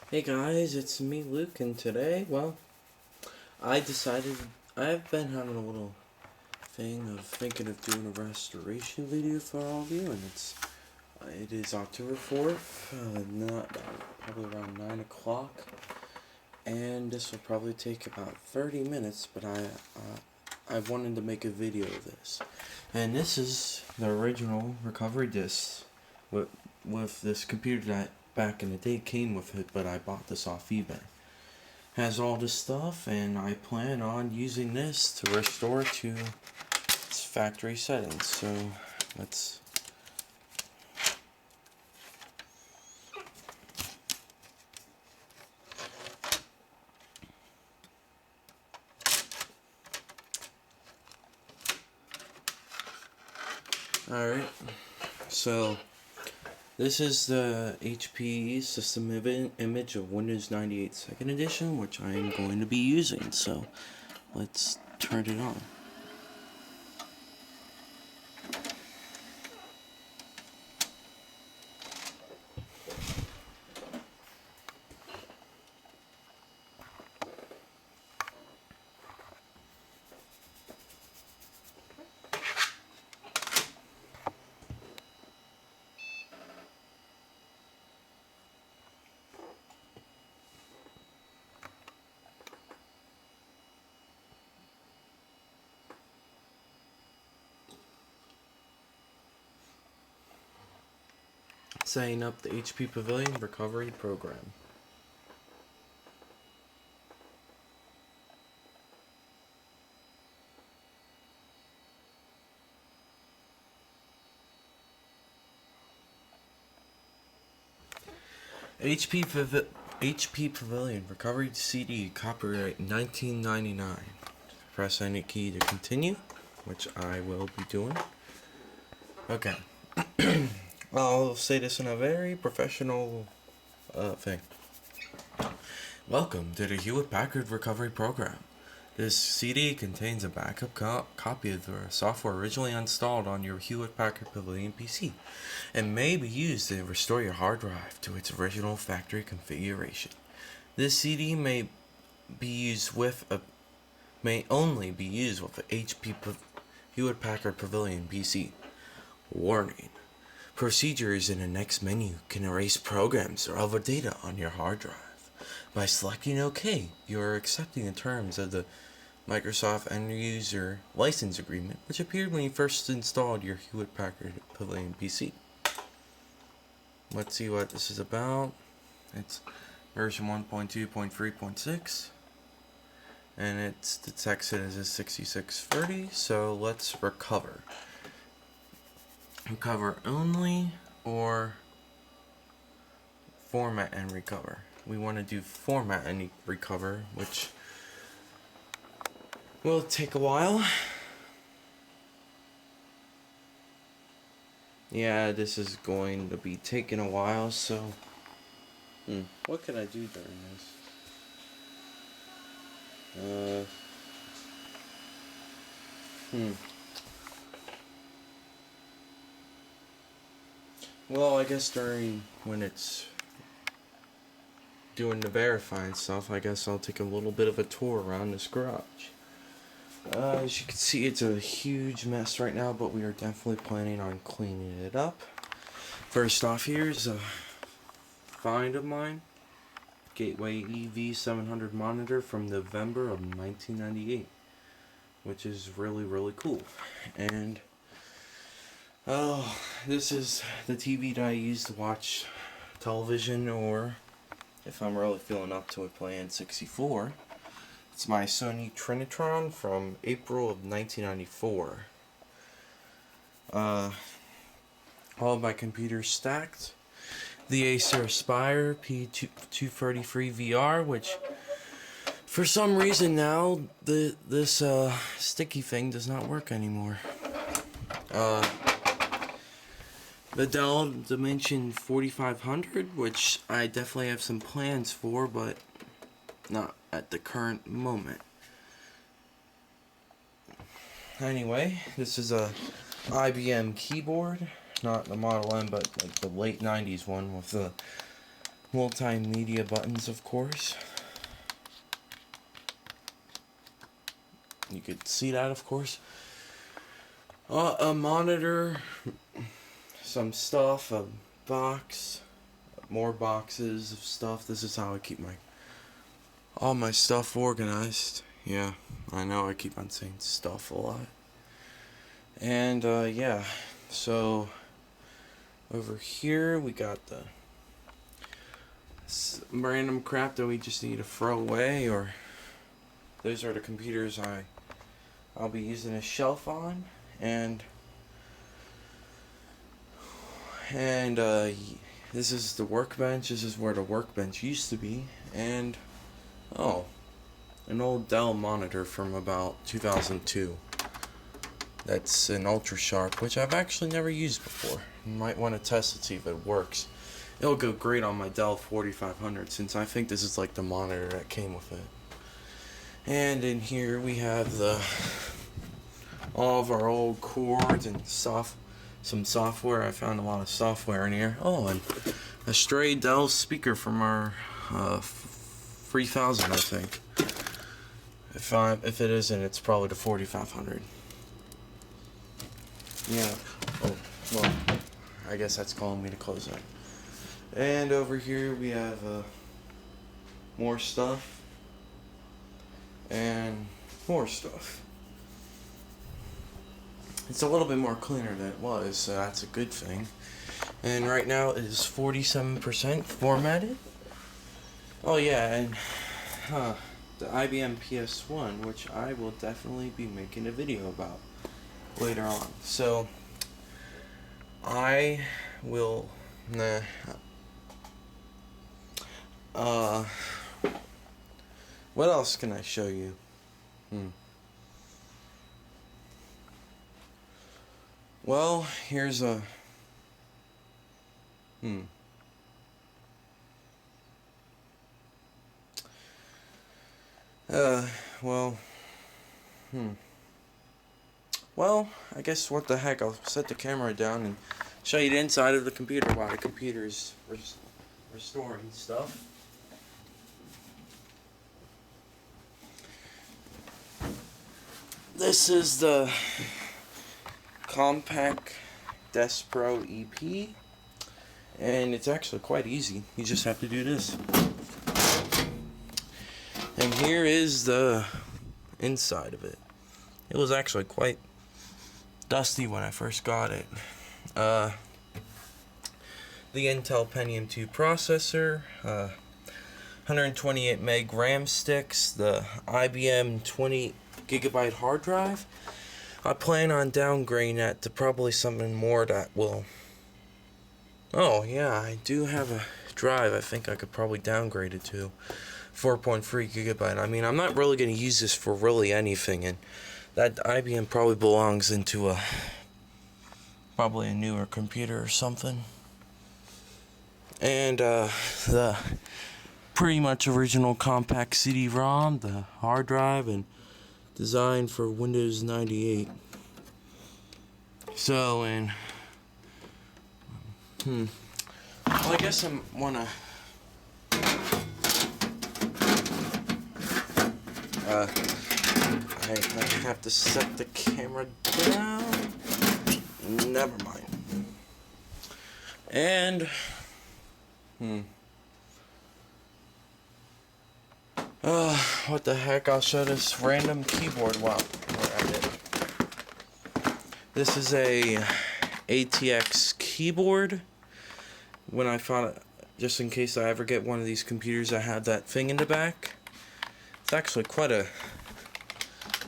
Hey guys, it's me Luke, and today, well, I've been having a little thing of thinking of doing a restoration video for all of you, and it is October 4th, not probably around 9 o'clock, and this will probably take about 30 minutes, but I wanted to make a video of this. And this is the original recovery disc with this computer that back in the day came with it, but I bought this off eBay. Has all this stuff, and I plan on using this to restore to its factory settings. So let's Alright, so this is the HP system image of Windows 98 2nd edition, which I am going to be using, so let's turn it on. Setting up the HP Pavilion recovery program. HP Pavilion recovery CD copyright 1999. Press any key to continue, which I will be doing. Okay. I'll say this in a very professional thing. Welcome to the Hewlett-Packard Recovery Program. This CD contains a backup copy of the software originally installed on your Hewlett-Packard Pavilion PC and may be used to restore your hard drive to its original factory configuration. This CD may only be used with a Hewlett-Packard Pavilion PC. Warning. Procedures in the next menu can erase programs or other data on your hard drive. By selecting OK, you are accepting the terms of the Microsoft End User License Agreement, which appeared when you first installed your Hewlett-Packard Pavilion PC. Let's see what this is about. It's version 1.2.3.6, and the text is 6630, so let's recover. Recover only or format and recover. We want to do format and recover, which will take a while. Yeah, this is going to be taking a while, so what can I do during this? Well, I guess when it's doing the verifying stuff, I guess I'll take a little bit of a tour around this garage. As you can see, it's a huge mess right now, but we are definitely planning on cleaning it up. First off, here's a find of mine. Gateway EV700 monitor from November of 1998, which is really, really cool. And this is the TV that I use to watch television, or if I'm really feeling up to it, playing 64. It's my Sony Trinitron from April of 1994. All of my computers stacked. The Acer Aspire P233 VR, which for some reason now this sticky thing does not work anymore. The Dell Dimension 4500, which I definitely have some plans for, but not at the current moment. Anyway, this is a IBM keyboard, not the Model M, but like the late 90s one with the multimedia buttons, of course. You could see that, of course. A monitor, some stuff, a box, more boxes of stuff. This is how I keep all my stuff organized. Yeah, I know I keep on saying stuff a lot. And yeah, so over here we got the random crap that we just need to throw away, or those are the computers I'll be using a shelf on, and this is the workbench. This is where the workbench used to be, and an old Dell monitor from about 2002. That's an ultra sharp, which I've actually never used before. You might want to test it, see if it works. It'll go great on my Dell 4500, since I think this is like the monitor that came with it. And in here we have all of our old cords and some software. I found a lot of software in here. Oh, and a stray Dell speaker from our 3000, I think. If it isn't, it's probably the 4500. Yeah. Oh, well, I guess that's calling me to close that. And over here we have more stuff and more stuff. It's a little bit more cleaner than it was, so that's a good thing. And right now it is 47% formatted. Oh yeah, and the IBM PS1, which I will definitely be making a video about later on. So I will what else can I show you? Well, here's a well, I guess what the heck, I'll set the camera down and show you the inside of the computer while the computer is restoring stuff. This is the Compact Desk Pro EP, and it's actually quite easy. You just have to do this. And here is the inside of it. It was actually quite dusty when I first got it. The Intel Pentium 2 processor, 128 meg RAM sticks, the IBM 20GB hard drive. I plan on downgrading that to probably something more that will... Oh yeah, I do have a drive I think I could probably downgrade it to 4.3 gigabyte. I mean, I'm not really going to use this for really anything, and that IBM probably belongs into probably a newer computer or something. And the pretty much original compact CD-ROM, the hard drive, and designed for Windows 98. So, and well, I guess I wanna I have to set the camera down. Never mind. And what the heck, I'll show this random keyboard while we're at it. This is a ATX keyboard. When I found it, just in case I ever get one of these computers that have that thing in the back. It's actually quite a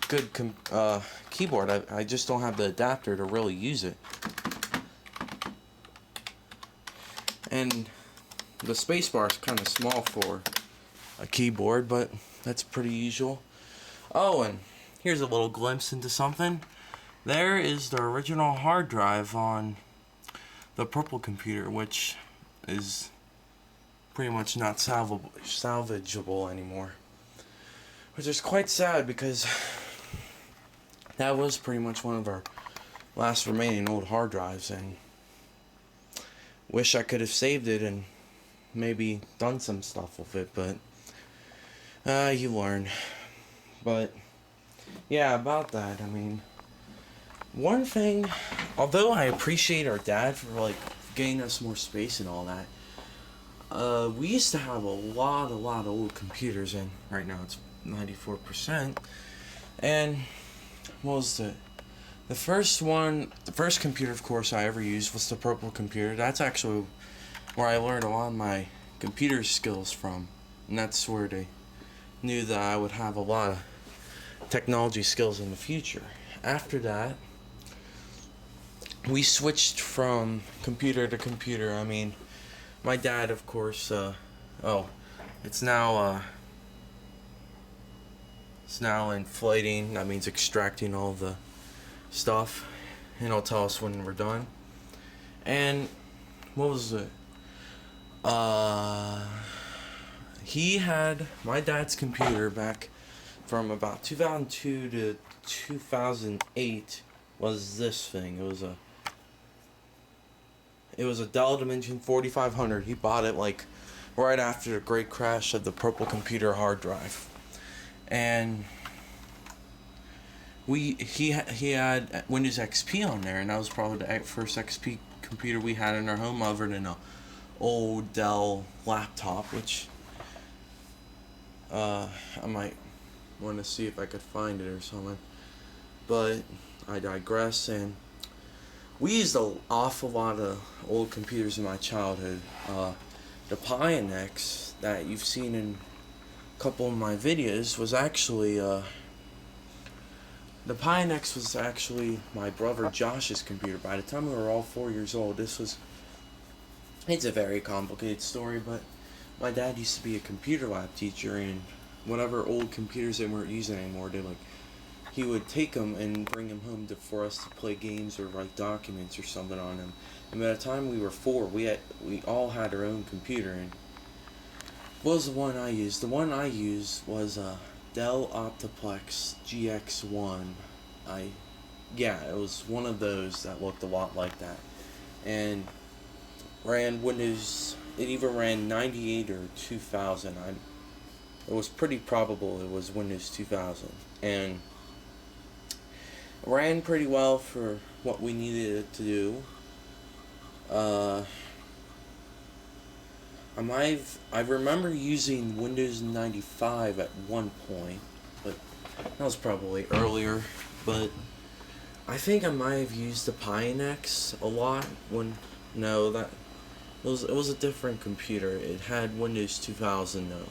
good keyboard. I just don't have the adapter to really use it. And the spacebar is kind of small for a keyboard, but that's pretty usual. Oh, and here's a little glimpse into something. There is the original hard drive on the purple computer, which is pretty much not salvageable anymore. Which is quite sad, because that was pretty much one of our last remaining old hard drives, and wish I could have saved it and maybe done some stuff with it, but you learn. But yeah, about that, I mean, one thing, although I appreciate our dad for like getting us more space and all that, we used to have a lot of old computers, and right now it's 94%. And what was the first one, the first computer, of course, I ever used was the purple computer. That's actually where I learned a lot of my computer skills from, and that's where they knew that I would have a lot of technology skills in the future. After that, we switched from computer to computer. I mean, my dad, of course, it's now inflating. That means extracting all the stuff, and it'll tell us when we're done. And what was it? He had my dad's computer back from about 2002 to 2008 was this thing. It was a Dell Dimension 4500. He bought it like right after the great crash of the purple computer hard drive. And he had Windows XP on there, and that was probably the first XP computer we had in our home, other than a old Dell laptop, which I might want to see if I could find it or something. But I digress. And we used an awful lot of old computers in my childhood. The Pionex that you've seen in a couple of my videos was actually the Pionex was actually my brother Josh's computer. By the time we were all 4 years old, it's a very complicated story, but my dad used to be a computer lab teacher, and whatever old computers they weren't using anymore, he would take them and bring them home for us to play games or write documents or something on them. And by the time we were 4, we all had our own computer. And what was the one I used? The one I used was a Dell Optiplex GX1. It was one of those that looked a lot like that, and ran Windows. It either ran 98 or 2000. It was pretty probable it was Windows 2000, and it ran pretty well for what we needed it to do. I remember using Windows 95 at one point, but that was probably earlier. But I think I might have used the Pionex a lot it was a different computer. It had Windows 2000 though.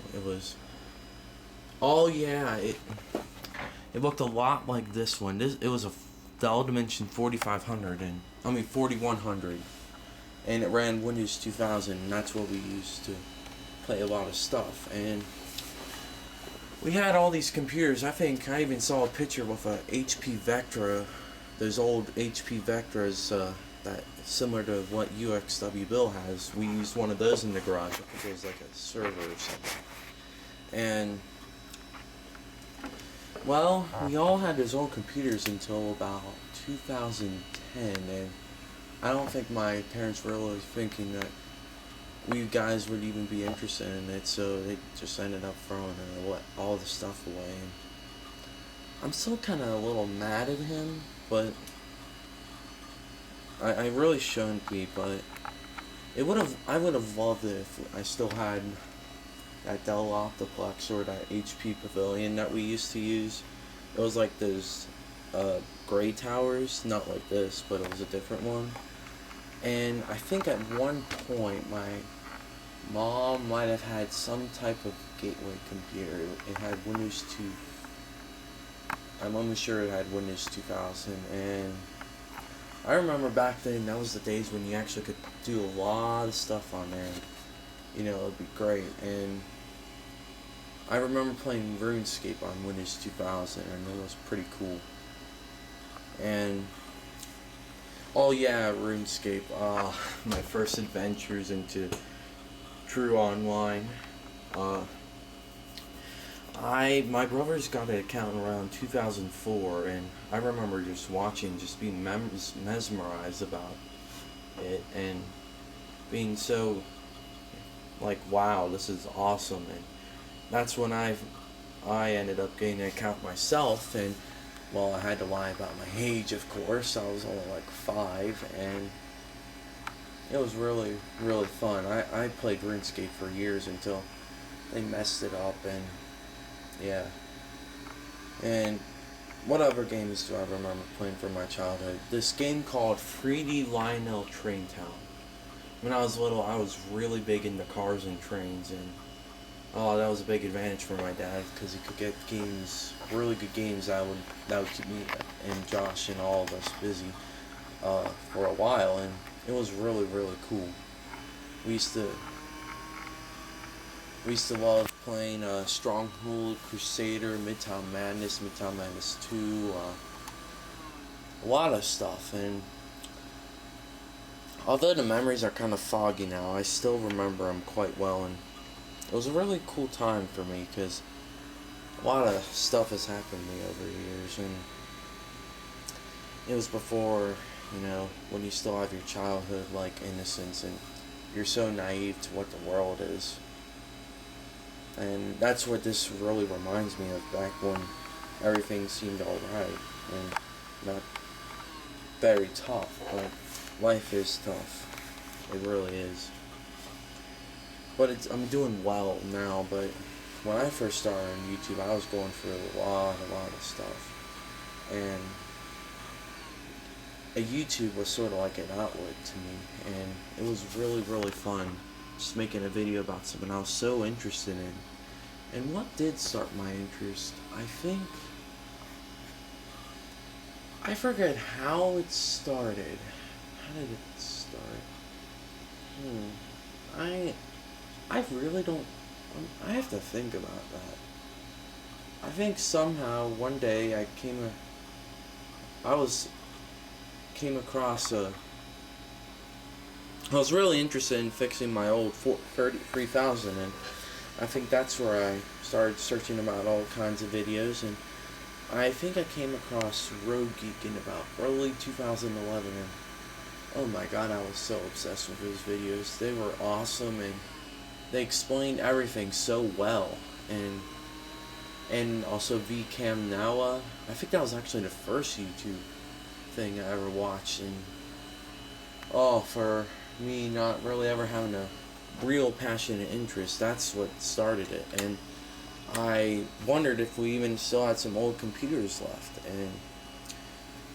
It looked a lot like this one. It was a Dell Dimension 4100, and it ran Windows 2000, and that's what we used to play a lot of stuff. And we had all these computers. I think I even saw a picture with a HP Vectra, those old HP Vectras that similar to what UXW Bill has. We used one of those in the garage. I think it was like a server or something. And well, we all had those old computers until about 2010, and I don't think my parents were really thinking that we guys would even be interested in it, so they just ended up throwing all the stuff away. And I'm still kind of a little mad at him, but I really shouldn't be. But I would have loved it if I still had that Dell Optiplex or that HP Pavilion that we used to use. It was like those gray towers, not like this, but it was a different one. And I think at one point my mom might have had some type of gateway computer. It had Windows 2. I'm almost sure it had Windows 2000. And I remember back then, that was the days when you actually could do a lot of stuff on there. You know, it'd be great. And I remember playing RuneScape on Windows 2000, and it was pretty cool. And oh yeah, RuneScape. My first adventures into true online. My brothers got an account around 2004, and I remember just watching, just being mesmerized about it, and being so like, wow, this is awesome. And that's when I ended up getting an account myself. And well, I had to lie about my age, of course. I was only like 5, and it was really, really fun. I played RuneScape for years until they messed it up, and yeah. And what other games do I remember playing from my childhood? This game called 3D Lionel Train Town. When I was little, I was really big into cars and trains, and oh, that was a big advantage for my dad because he could get games, really good games that would keep me and Josh and all of us busy for a while, and it was really, really cool. We used to we used to love playing Stronghold, Crusader, Midtown Madness 2, a lot of stuff. And although the memories are kind of foggy now, I still remember them quite well. And it was a really cool time for me because a lot of stuff has happened to me over the years. And it was before, when you still have your childhood, like, innocence, and you're so naive to what the world is. And that's what this really reminds me of, back when everything seemed alright and not very tough, but life is tough. It really is. But I'm doing well now, but when I first started on YouTube, I was going through a lot of stuff. And YouTube was sort of like an outlet to me, and it was really, really fun just making a video about something I was so interested in. And what did start my interest? I forget how it started. How did it start? I really don't. I have to think about that. I think somehow one day I was really interested in fixing my old 3000, and I think that's where I started searching about all kinds of videos, and I think I came across Road Geek in about early 2011, and oh my god, I was so obsessed with those videos. They were awesome, and they explained everything so well. And also VCam Nowa. I think that was actually the first YouTube thing I ever watched, and for me not really ever having a real passion and interest, that's what started it. And I wondered if we even still had some old computers left. And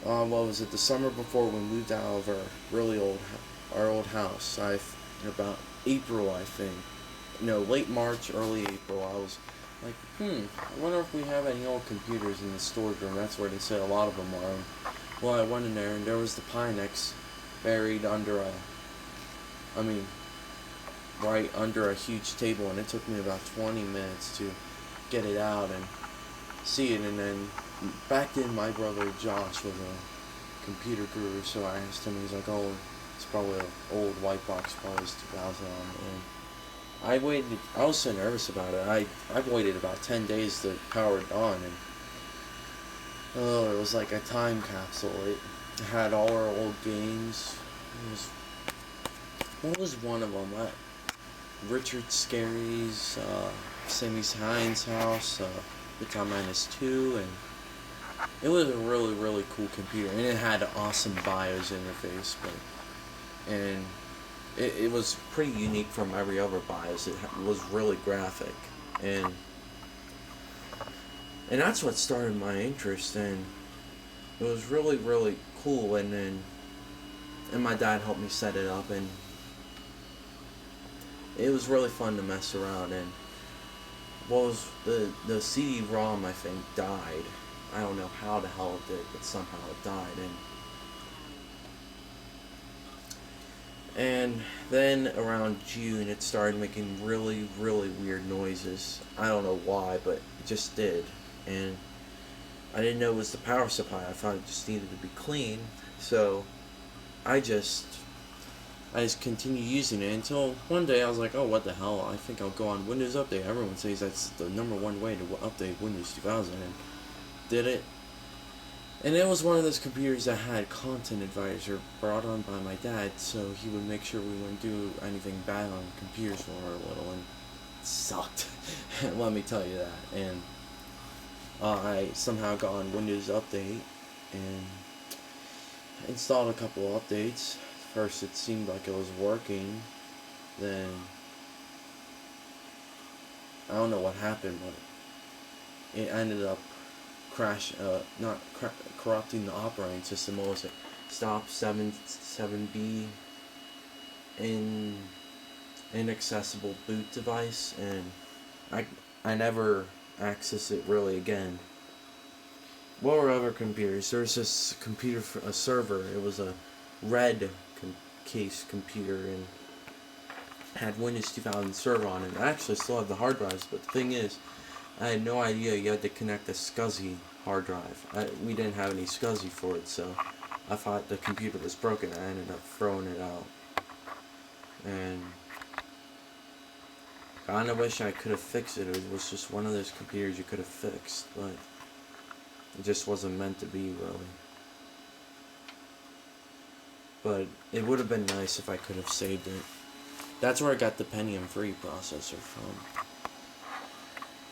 what was it, the summer before we moved out of our old house, in about April, I think, late March, early April, I was like, I wonder if we have any old computers in the storage room. That's where they said a lot of them are. And, well, I went in there, and there was the Pinex buried under right under a huge table, and it took me about 20 minutes to get it out and see it. And then back then, my brother Josh was a computer guru, so I asked him. He's like, "Oh, it's probably an old white box, probably it's 2000." And I waited. I was so nervous about it. I waited about 10 days to power it on, and it was like a time capsule. It had all our old games. What was one of them? Richard Scarry's, Sammy Hines' house, Midtown Madness 2, and it was a really, really cool computer, and it had an awesome BIOS interface, and it was pretty unique from every other BIOS. It was really graphic, and that's what started my interest, and it was really, really cool. And my dad helped me set it up, and it was really fun to mess around. And what was the CD-ROM, I think, died. I don't know how the hell it did, but somehow it died. And then around June, it started making really, really weird noises. I don't know why, but it just did. And I didn't know it was the power supply. I thought it just needed to be clean. So I just continued using it until one day I was like, oh, what the hell, I think I'll go on Windows Update. Everyone says that's the #1 way to update Windows 2000, and did it. And it was one of those computers that had content advisor brought on by my dad, so he would make sure we wouldn't do anything bad on computers when we were little, and it sucked. Let me tell you that. And I somehow got on Windows Update and installed a couple of updates. First, it seemed like it was working. Then I don't know what happened, but it ended up not corrupting the operating system. What was it? Stop 7B in inaccessible boot device, and I never access it really again. What were other computers? There's this computer for a server. It was a red case computer and had Windows 2000 server on it. I actually still have the hard drives, but the thing is, I had no idea you had to connect a SCSI hard drive. We didn't have any SCSI for it, so I thought the computer was broken. I ended up throwing it out. And I kinda wish I could have fixed it. It was just one of those computers you could have fixed, but it just wasn't meant to be, really. But it would have been nice if I could have saved it. That's where I got the Pentium 3 processor from.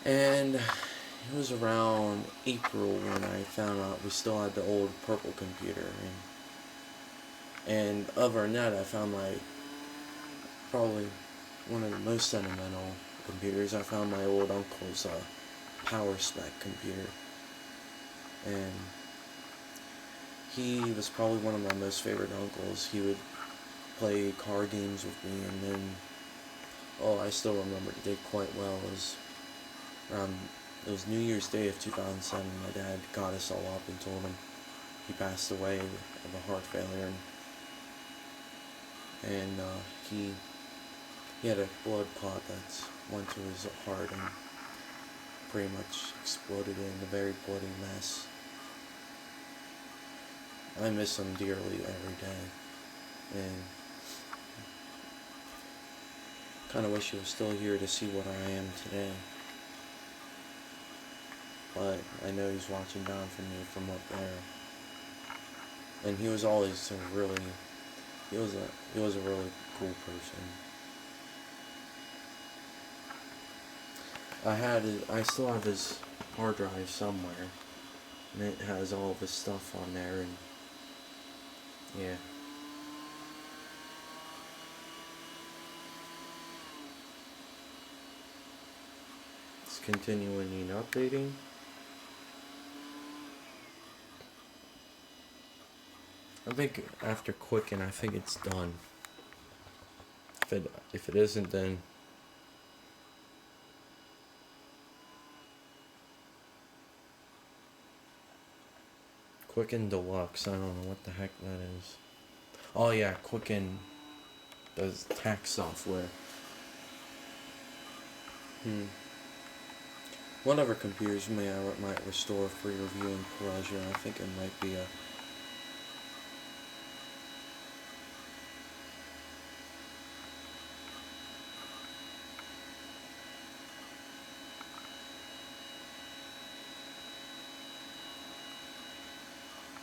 And it was around April when I found out we still had the old purple computer. And other than that, I found probably one of the most sentimental computers. I found my old uncle's power spec computer. And he was probably one of my most favorite uncles. He would play card games with me, and then, I still remember the day quite well. It was New Year's Day of 2007. My dad got us all up and told him he passed away of a heart failure, and he had a blood clot that went to his heart and pretty much exploded in a very bloody mess. I miss him dearly every day, and kind of wish he was still here to see what I am today. But I know he's watching down from me from up there, and he was always he was a really cool person. I still have his hard drive somewhere, and it has all of his stuff on there, and yeah. It's continuing updating. I think after Quicken, I think it's done. If it isn't, then Quicken Deluxe. I don't know what the heck that is. Oh yeah, Quicken does tax software. Whatever computers might restore for your viewing pleasure. I think it might be a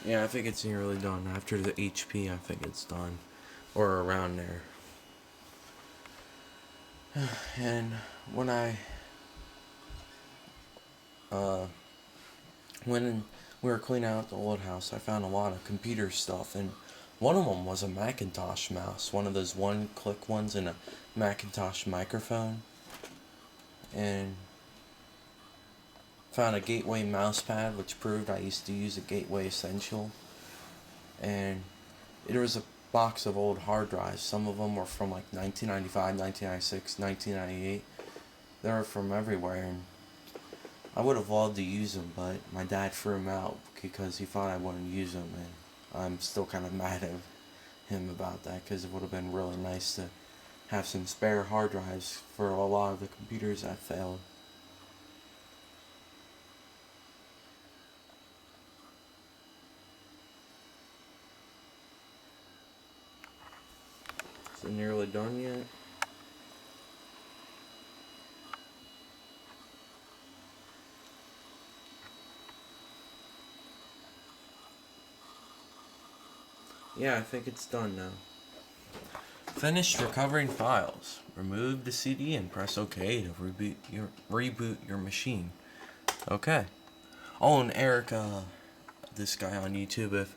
Yeah, I think it's nearly done. After the HP, I think it's done. Or around there. And when when we were cleaning out the old house, I found a lot of computer stuff, and one of them was a Macintosh mouse, one of those one-click ones, and a Macintosh microphone. And found a Gateway mouse pad, which proved I used to use a Gateway Essential. And there was a box of old hard drives. Some of them were from like 1995, 1996, 1998. They were from everywhere, and I would have loved to use them, but my dad threw them out because he thought I wouldn't use them, and I'm still kind of mad at him about that, because it would have been really nice to have some spare hard drives for a lot of the computers that failed. Is it nearly done yet? Yeah, I think it's done now. Finished recovering files. Remove the CD and press OK to reboot your machine. Okay. Oh, and Eric, this guy on YouTube, if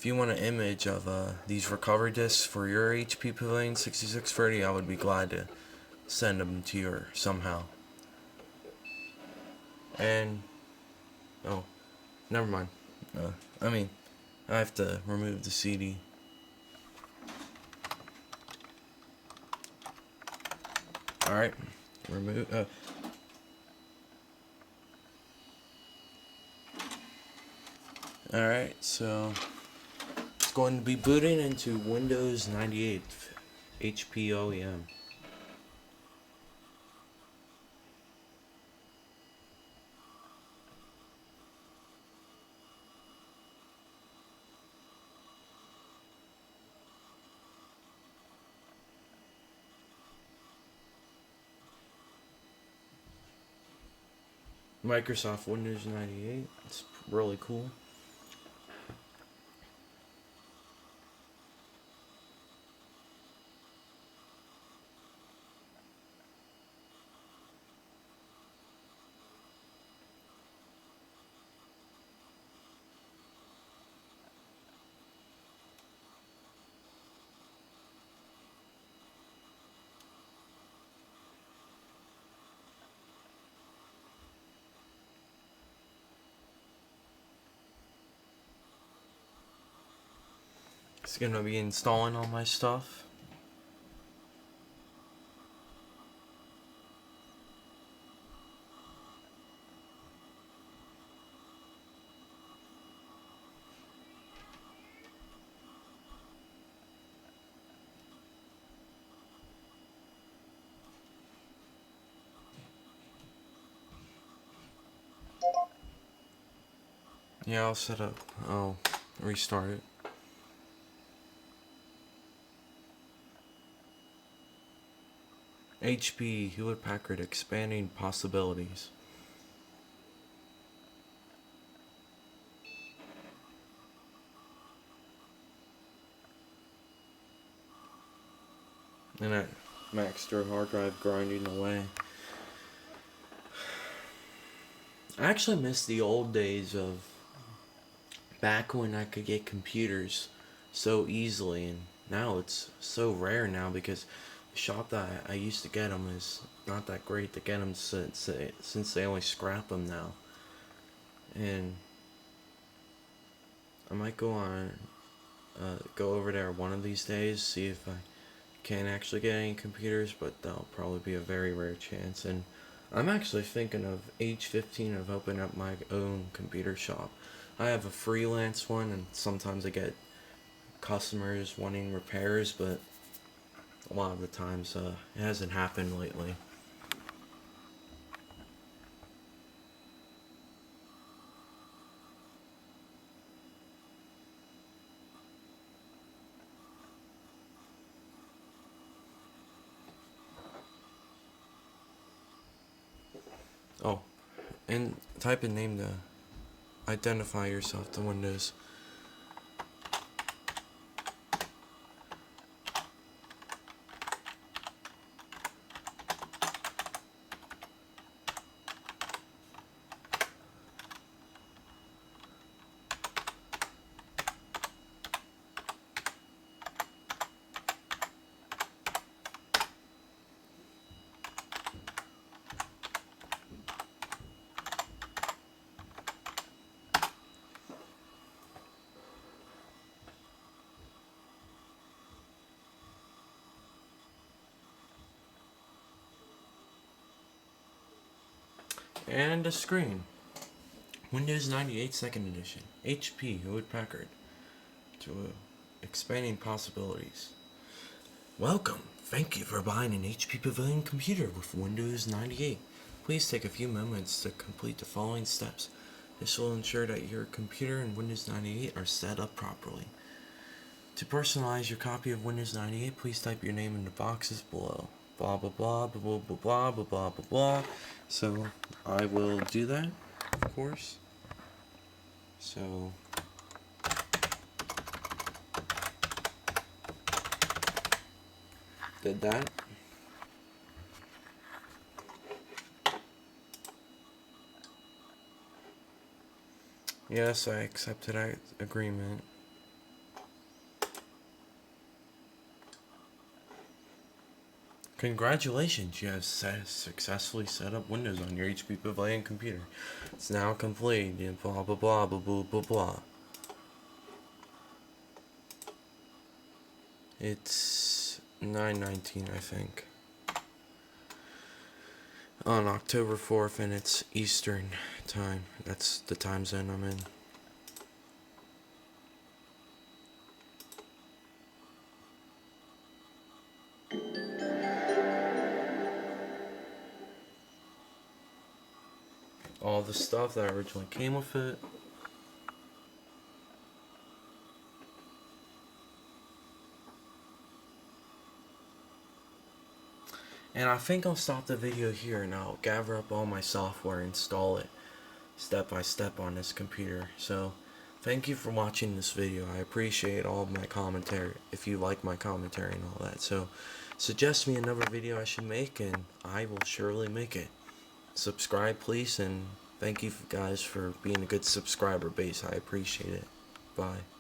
you want an image of these recovery discs for your HP Pavilion 6630, I would be glad to send them to you somehow. And oh, never mind. I have to remove the CD. Alright, remove. Alright, so it's going to be booting into Windows 98 HP OEM. Microsoft Windows 98. It's really cool. It's gonna be installing all my stuff. Yeah, I'll set up. I'll restart it. HP Hewlett Packard expanding possibilities. And that Maxter hard drive grinding away. I actually miss the old days of back when I could get computers so easily, and now it's so rare now because the shop that I used to get them is not that great to get them since they only scrap them now. And I might go over there one of these days, see if I can actually get any computers, but that'll probably be a very rare chance. And I'm actually thinking of age 15 of opening up my own computer shop. I have a freelance one, and sometimes I get customers wanting repairs, but a lot of the times it hasn't happened lately. Oh, and type in name to identify yourself to Windows. And a screen. Windows 98 Second Edition. HP Hewlett Packard. To expanding possibilities. Welcome. Thank you for buying an HP Pavilion computer with Windows 98. Please take a few moments to complete the following steps. This will ensure that your computer and Windows 98 are set up properly. To personalize your copy of Windows 98, please type your name in the boxes below. Blah blah blah blah blah blah blah blah blah blah blah. So I will do that, of course. So accepted that. Yes, I accepted that agreement. Congratulations, you have successfully set up Windows on your HP Pavilion computer. It's now complete, and blah blah blah blah blah blah blah. It's 9:19, I think, on October 4th, and it's Eastern time. That's the time zone I'm in. All the stuff that originally came with it. And I think I'll stop the video here and I'll gather up all my software, install it step by step on this computer. So thank you for watching this video. I appreciate all of my commentary, if you like my commentary and all that. So suggest me another video I should make and I will surely make it. Subscribe please, and thank you guys for being a good subscriber base. I appreciate it. Bye.